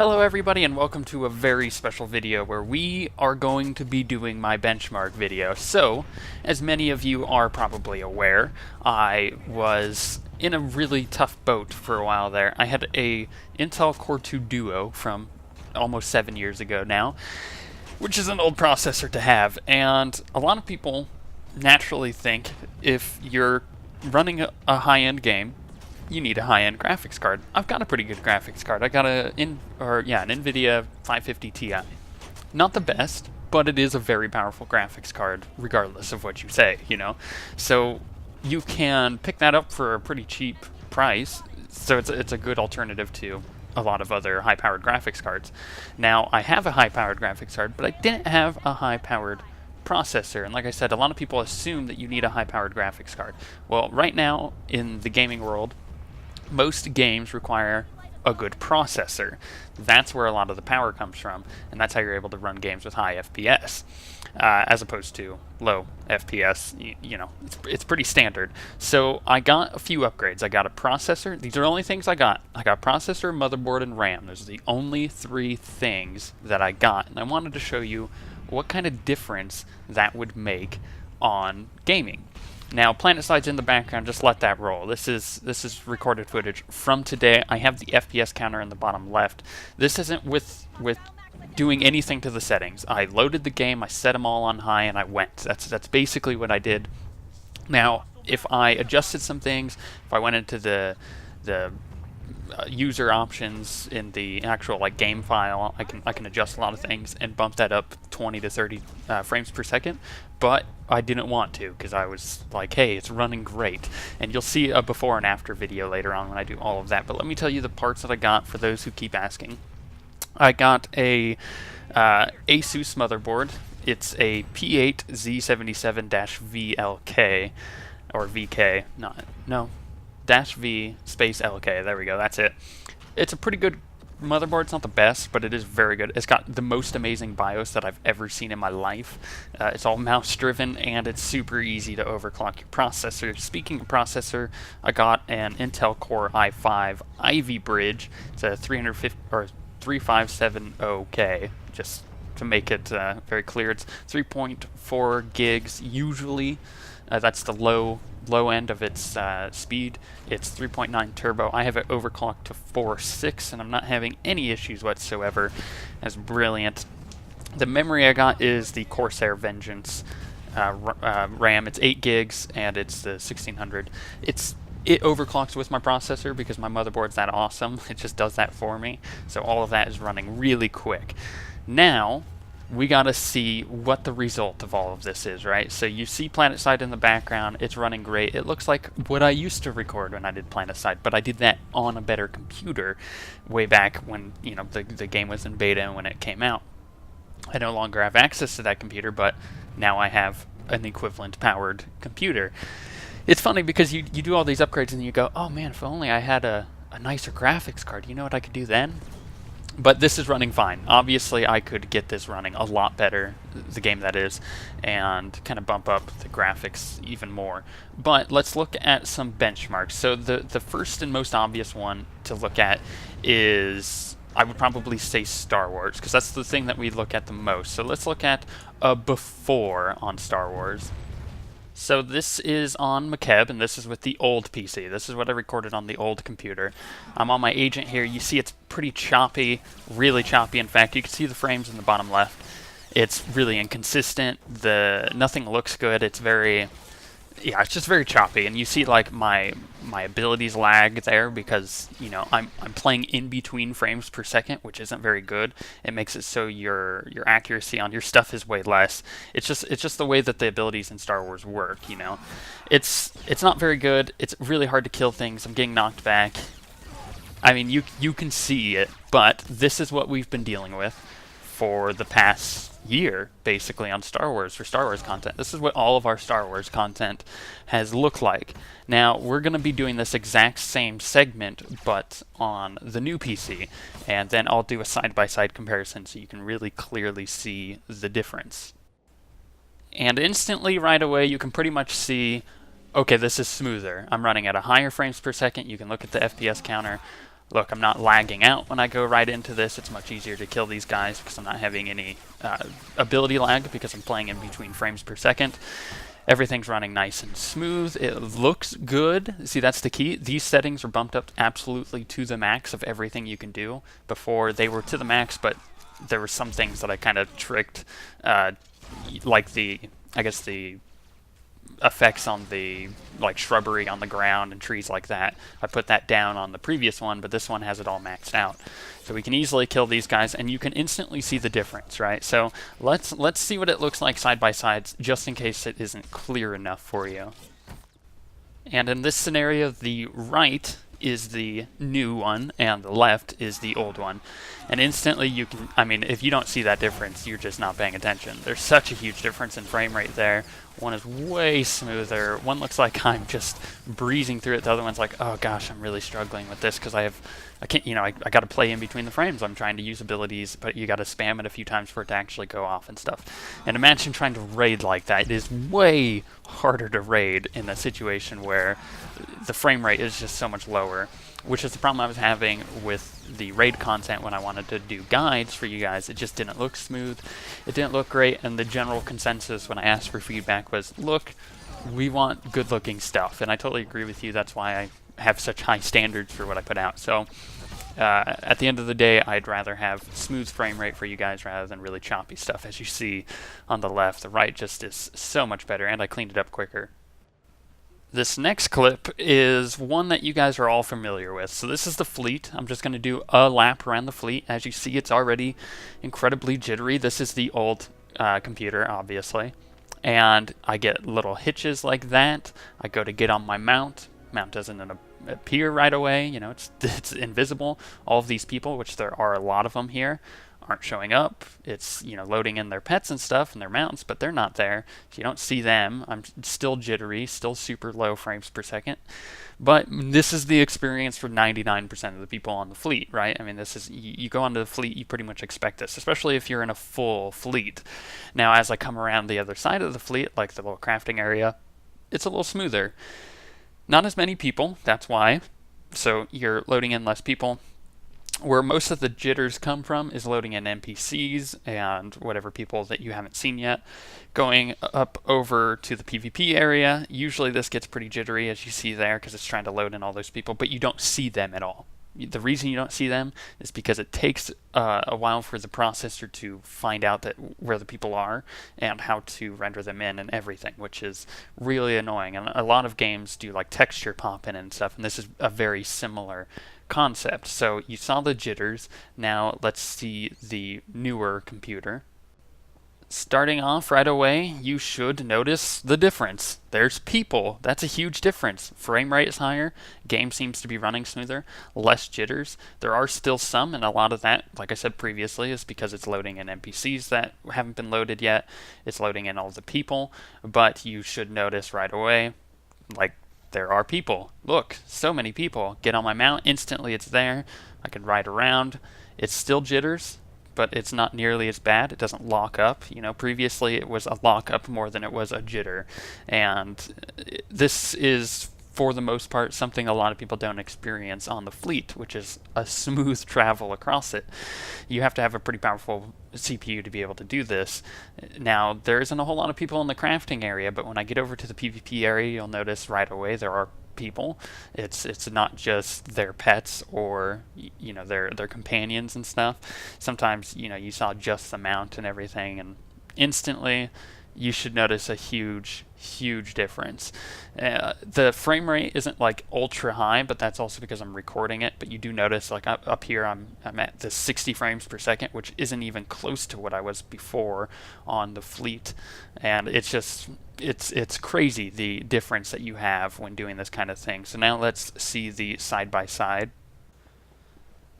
Hello everybody and welcome to a very special video where we are going to be doing my benchmark video. So, as many of you are probably aware, I was in a really tough boat for a while there. I had a Intel Core 2 Duo from almost 7 years ago now, which is an old processor to have, and a lot of people naturally think if you're running a high-end game, you need a high-end graphics card. I've got a pretty good graphics card. I got an NVIDIA 550 Ti. Not the best, but it is a very powerful graphics card, regardless of what you say, you know? So you can pick that up for a pretty cheap price, so it's a good alternative to a lot of other high-powered graphics cards. Now, I have a high-powered graphics card, but I didn't have a high-powered processor, and like I said, a lot of people assume that you need a high-powered graphics card. Well, right now, in the gaming world, most games require a good processor. That's where a lot of the power comes from, and that's how you're able to run games with high FPS, as opposed to low FPS. You know, it's pretty standard. So I got a few upgrades. I got a processor. These are the only things I got. I got processor, motherboard, and RAM. Those are the only three things that I got, and I wanted to show you what kind of difference that would make on gaming. Now, Planetside's in the background, just let that roll. This is recorded footage from today. I have the FPS counter in the bottom left. This isn't with doing anything to the settings. I loaded the game, I set them all on high, and I went. That's basically what I did. Now, if I adjusted some things, if I went into the user options in the actual game file, I can adjust a lot of things and bump that up 20 to 30 frames per second, but I didn't want to because I was like, hey, it's running great. And you'll see a before and after video later on when I do all of that, but let me tell you the parts that I got for those who keep asking. I got a Asus motherboard. It's a P8 Z77-VLK, or VK, dash V space LK, there we go, that's it. It's a pretty good motherboard. It's not the best, but it is very good. It's got the most amazing BIOS that I've ever seen in my life. It's all mouse driven, and it's super easy to overclock your processor. Speaking of processor, I got an Intel Core i5 Ivy Bridge. It's a 3570K, just to make it very clear. It's 3.4 gigs usually. That's the low end of its speed. It's 3.9 turbo. I have it overclocked to 4.6, and I'm not having any issues whatsoever. That's brilliant. The memory I got is the Corsair Vengeance RAM. It's 8 gigs, and it's the 1600. It overclocks with my processor because my motherboard's that awesome. It just does that for me. So all of that is running really quick. Now, we gotta see what the result of all of this is, right? So you see Planetside in the background, it's running great. It looks like what I used to record when I did Planetside, but I did that on a better computer way back when, you know, the game was in beta and when it came out. I no longer have access to that computer, but now I have an equivalent powered computer. It's funny because you do all these upgrades and you go, oh man, if only I had a nicer graphics card, you know what I could do then? But this is running fine. Obviously, I could get this running a lot better, the game that is, and kind of bump up the graphics even more. But let's look at some benchmarks. So the first and most obvious one to look at is, I would probably say Star Wars, because that's the thing that we look at the most. So let's look at a before on Star Wars. So this is on Mckeb, and this is with the old PC. This is what I recorded on the old computer. I'm on my agent here. You see it's pretty choppy, really choppy. In fact, you can see the frames in the bottom left. It's really inconsistent. Nothing looks good. It's it's just very choppy. And you see like my abilities lag there because, you know, I'm playing in between frames per second, which isn't very good. It makes it so your accuracy on your stuff is way less. It's just the way that the abilities in Star Wars work, you know. It's not very good. It's really hard to kill things. I'm getting knocked back. I mean, you can see it, but this is what we've been dealing with for the past year, basically, on Star Wars, for Star Wars content. This is what all of our Star Wars content has looked like. Now, we're going to be doing this exact same segment, but on the new PC, and then I'll do a side-by-side comparison so you can really clearly see the difference. And instantly, right away, you can pretty much see, okay, this is smoother. I'm running at a higher frames per second. You can look at the FPS counter. look, I'm not lagging out when I go right into this. It's much easier to kill these guys because I'm not having any ability lag because I'm playing in between frames per second. Everything's running nice and smooth. It looks good. See, that's the key. These settings are bumped up absolutely to the max of everything you can do. Before, they were to the max, but there were some things that I kind of tricked, like I guess the effects on the shrubbery on the ground and trees like that. I put that down on the previous one, but this one has it all maxed out. So we can easily kill these guys, and you can instantly see the difference, right? So let's see what it looks like side by side, just in case it isn't clear enough for you. And in this scenario, the right is the new one, and the left is the old one. And instantly you can, I mean, if you don't see that difference, you're just not paying attention. There's such a huge difference in frame rate there. One is way smoother. One looks like I'm just breezing through it. The other one's like, oh gosh, I'm really struggling with this because I can't, I got to play in between the frames. I'm trying to use abilities, but you got to spam it a few times for it to actually go off and stuff. And imagine trying to raid like that. It is way harder to raid in a situation where the frame rate is just so much lower, which is the problem I was having with the raid content when I wanted to do guides for you guys. It just didn't look smooth. It didn't look great, and the general consensus when I asked for feedback was, look, we want good-looking stuff, and I totally agree with you. That's why I have such high standards for what I put out. So at the end of the day, I'd rather have smooth frame rate for you guys rather than really choppy stuff. As you see on the left, the right just is so much better, and I cleaned it up quicker. This next clip is one that you guys are all familiar with. So this is the fleet. I'm just going to do a lap around the fleet. As you see, it's already incredibly jittery. This is the old computer, obviously. And I get little hitches like that. I go to get on my mount. Mount doesn't appear right away. It's invisible. All of these people, which there are a lot of them here, aren't showing up. It's loading in their pets and stuff and their mounts, but they're not there, so you don't see them. I'm still jittery, still super low frames per second, but this is the experience for 99% of the people on the fleet, right? I mean, this is, you go onto the fleet, you pretty much expect this, especially if you're in a full fleet. Now as I come around the other side of the fleet, like the little crafting area, it's a little smoother. Not as many people, that's why. So you're loading in less people. Where most of the jitters come from is loading in NPCs and whatever people that you haven't seen yet. Going up over to the PvP area, usually this gets pretty jittery, as you see there, because it's trying to load in all those people, but you don't see them at all. The reason you don't see them is because it takes a while for the processor to find out where the people are and how to render them in and everything, which is really annoying. And a lot of games do like texture pop in and stuff, and this is a very similar concept. So you saw the jitters. Now let's see the newer computer. Starting off right away, you should notice the difference. There's people. That's a huge difference. Frame rate is higher. Game seems to be running smoother. Less jitters. There are still some, and a lot of that, like I said previously, is because it's loading in NPCs that haven't been loaded yet. It's loading in all the people, but you should notice right away, like, there are people. Look, so many people. Get on my mount, instantly it's there. I can ride around. It's still jitters, but it's not nearly as bad. It doesn't lock up. Previously it was a lockup more than it was a jitter. And this is, for the most part, something a lot of people don't experience on the fleet, which is a smooth travel across it. You have to have a pretty powerful CPU to be able to do this. Now, there isn't a whole lot of people in the crafting area, but when I get over to the PvP area, you'll notice right away there are people. It's not just their pets or their companions and stuff. Sometimes you saw just the mount and everything, and instantly you should notice a huge difference. The frame rate isn't like ultra high, but that's also because I'm recording it. But you do notice, like up here, I'm at the 60 frames per second, which isn't even close to what I was before on the fleet. And it's just, it's crazy the difference that you have when doing this kind of thing. So now let's see the side by side.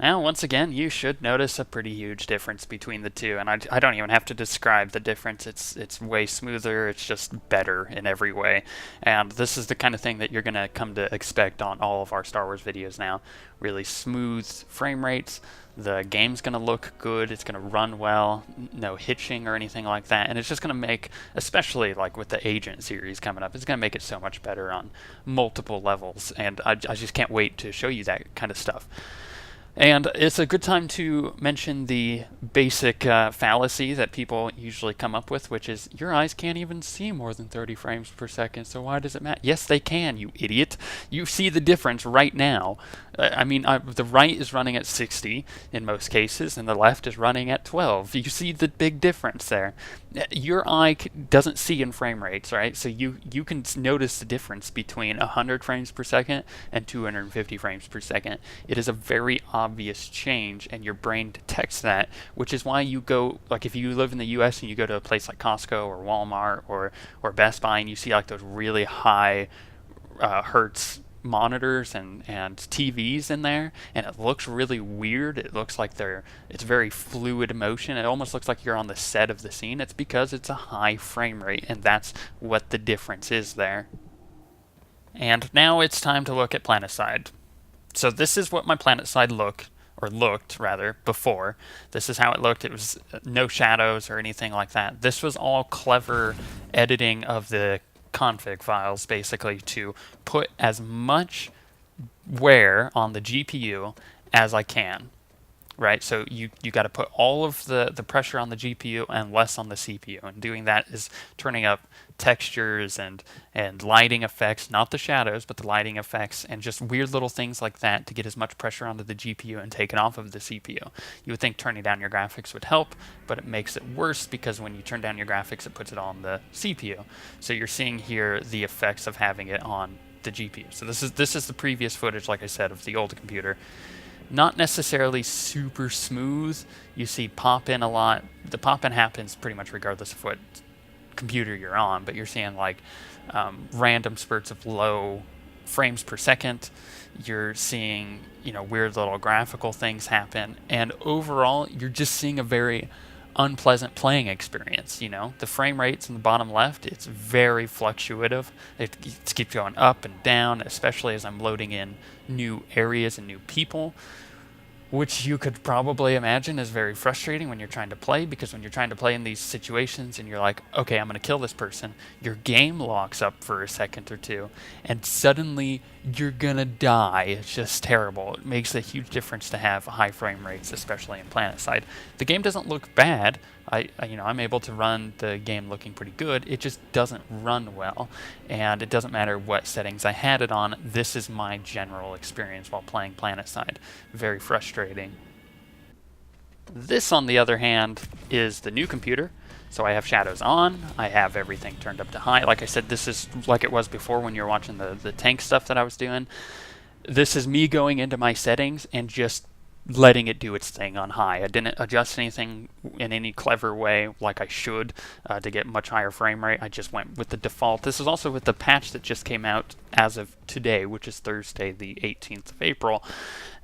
Now, once again, you should notice a pretty huge difference between the two, and I don't even have to describe the difference. It's way smoother, it's just better in every way, and this is the kind of thing that you're going to come to expect on all of our Star Wars videos now. Really smooth frame rates, the game's going to look good, it's going to run well, no hitching or anything like that, and it's just going to make, especially like with the Agent series coming up, it's going to make it so much better on multiple levels, and I just can't wait to show you that kind of stuff. And it's a good time to mention the basic fallacy that people usually come up with, which is your eyes can't even see more than 30 frames per second, so why does it matter? Yes, they can, you idiot. You see the difference right now. The right is running at 60 in most cases, and the left is running at 12. You see the big difference there. Your eye doesn't see in frame rates, right? So you can notice the difference between 100 frames per second and 250 frames per second. It is a very obvious change, and your brain detects that, which is why you go, like if you live in the US and you go to a place like Costco or Walmart or Best Buy and you see like those really high hertz monitors and TVs in there, and it looks really weird. It looks like it's very fluid motion. It almost looks like you're on the set of the scene. It's because it's a high frame rate, and that's what the difference is there. And now it's time to look at Planetside. So this is what my Planetside looked rather before. This is how it looked. It was no shadows or anything like that. This was all clever editing of the config files, basically, to put as much wear on the GPU as I can. Right, so you got to put all of the pressure on the GPU and less on the CPU, and doing that is turning up textures and lighting effects, not the shadows, but the lighting effects, and just weird little things like that to get as much pressure onto the GPU and take it off of the CPU. You would think turning down your graphics would help, but it makes it worse because when you turn down your graphics, it puts it on the CPU. So you're seeing here the effects of having it on the GPU. So this is the previous footage, like I said, of the old computer. Not necessarily super smooth. You see pop-in a lot. The pop-in happens pretty much regardless of what computer you're on, but you're seeing like random spurts of low frames per second. You're seeing, weird little graphical things happen, and overall you're just seeing a very unpleasant playing experience. The frame rates in the bottom left, it's very fluctuative. It keeps going up and down, especially as I'm loading in new areas and new people, which you could probably imagine is very frustrating when you're trying to play, because when you're trying to play in these situations and you're like, okay, I'm going to kill this person, your game locks up for a second or two, and suddenly you're going to die. It's just terrible. It makes a huge difference to have high frame rates, especially in Planetside. The game doesn't look bad. I'm able to run the game looking pretty good. It just doesn't run well, and it doesn't matter what settings I had it on. This is my general experience while playing Planetside. Very frustrating. This, on the other hand, is the new computer. So I have shadows on, I have everything turned up to high. Like I said, this is like it was before when you were watching the tank stuff that I was doing. This is me going into my settings and just letting it do its thing on high. I didn't adjust anything in any clever way like I should to get much higher frame rate. I just went with the default. This is also with the patch that just came out as of today, which is Thursday, the 18th of April.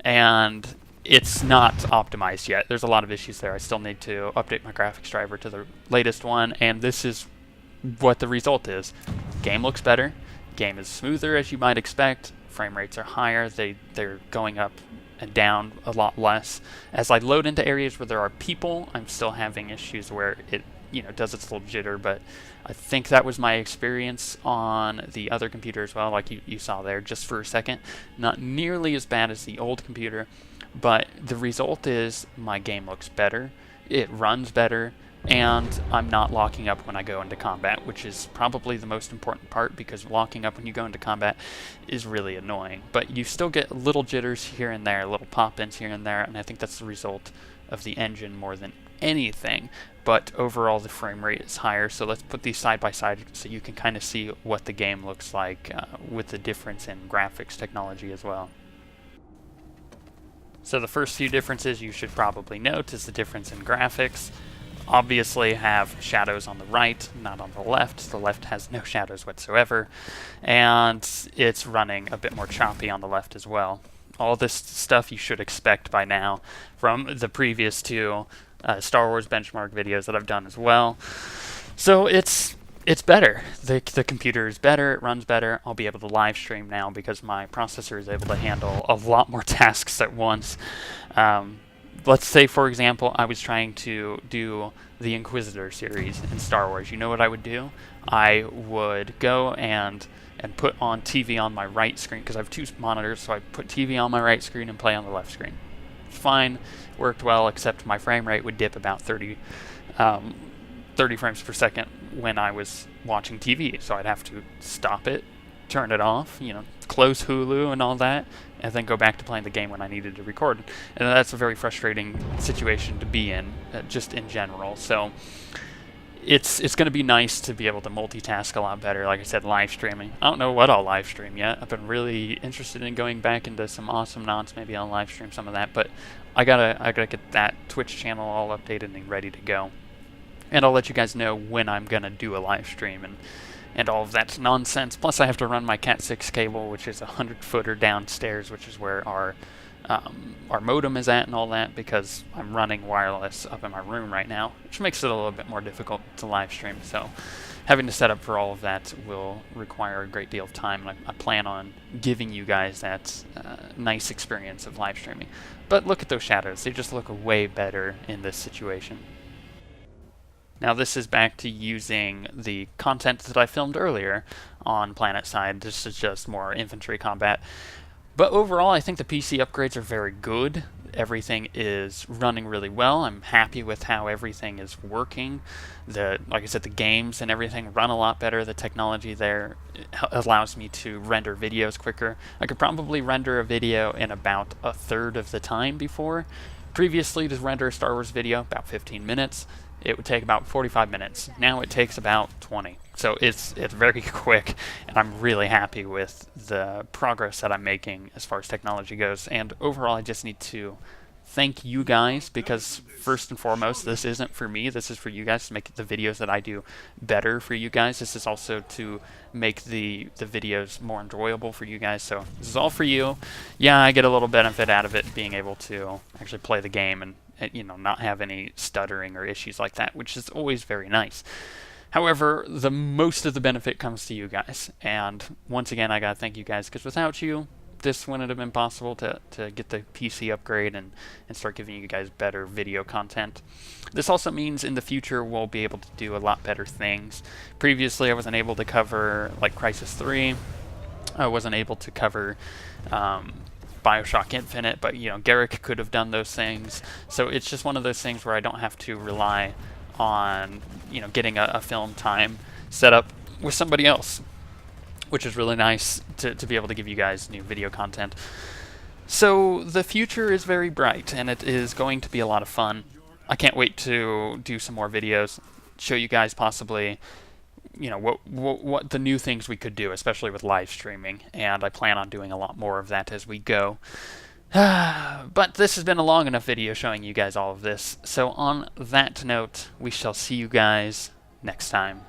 And it's not optimized yet. There's a lot of issues there. I still need to update my graphics driver to the latest one, and this is what the result is. Game looks better. Game is smoother, as you might expect. Frame rates are higher. They're going up and down a lot less. As I load into areas where there are people, I'm still having issues where it does its little jitter, but I think that was my experience on the other computer as well, like you saw there just for a second. Not nearly as bad as the old computer, but the result is my game looks better, it runs better, and I'm not locking up when I go into combat, which is probably the most important part, because locking up when you go into combat is really annoying. But you still get little jitters here and there, little pop-ins here and there, and I think that's the result of the engine more than anything. But overall the frame rate is higher, so let's put these side by side so you can kind of see what the game looks like with the difference in graphics technology as well. So the first few differences you should probably note is the difference in graphics. Obviously have shadows on the right, not on the left. The left has no shadows whatsoever, and it's running a bit more choppy on the left as well. All this stuff you should expect by now from the previous two Star Wars benchmark videos that I've done as well. So it's better. The computer is better, it runs better. I'll be able to live stream now because my processor is able to handle a lot more tasks at once. Let's say, for example, I was trying to do the Inquisitor series in Star Wars. You know what I would do? I would go and put on TV on my right screen, because I have two monitors, so I put TV on my right screen and play on the left screen. fine, worked well, except my frame rate would dip about 30 frames per second when I was watching TV. So I'd have to stop it, turn it off, close Hulu and all that, and then go back to playing the game when I needed to record. And that's a very frustrating situation to be in, just in general. So it's going to be nice to be able to multitask a lot better. Like I said, live streaming. I don't know what I'll live stream yet. I've been really interested in going back into some awesome knots. Maybe I'll live stream some of that, but I gotta get that Twitch channel all updated and ready to go. And I'll let you guys know when I'm gonna do a live stream and all of that nonsense. Plus, I have to run my Cat 6 cable, which is a 100-footer downstairs, which is where our modem is at and all that, because I'm running wireless up in my room right now, which makes it a little bit more difficult to live stream. So having to set up for all of that will require a great deal of time, and I plan on giving you guys that nice experience of live streaming. But look at those shadows. They just look way better in this situation. Now this is back to using the content that I filmed earlier on Planetside. This is just more infantry combat. But overall, I think the PC upgrades are very good. Everything is running really well. I'm happy with how everything is working. Like I said, the games and everything run a lot better. The technology there allows me to render videos quicker. I could probably render a video in about a third of the time before. Previously, to render a Star Wars video, about 15 minutes. It would take about 45 minutes. Now it takes about 20. So it's very quick, and I'm really happy with the progress that I'm making as far as technology goes. And overall, I just need to thank you guys, because first and foremost, this isn't for me. This is for you guys, to make the videos that I do better for you guys. This is also to make the videos more enjoyable for you guys. So this is all for you. Yeah, I get a little benefit out of it, being able to actually play the game and not have any stuttering or issues like that, which is always very nice. However, the most of the benefit comes to you guys, and once again, I gotta thank you guys, because without you, this wouldn't have been possible to get the PC upgrade and start giving you guys better video content. This also means in the future we'll be able to do a lot better things. Previously, I wasn't able to cover like Crisis 3. I wasn't able to cover Bioshock Infinite, but Garrick could have done those things. So it's just one of those things where I don't have to rely on getting a film time set up with somebody else, which is really nice to be able to give you guys new video content. So the future is very bright, and it is going to be a lot of fun. I can't wait to do some more videos, show you guys possibly what the new things we could do, especially with live streaming, and I plan on doing a lot more of that as we go. But this has been a long enough video showing you guys all of this, so on that note, we shall see you guys next time.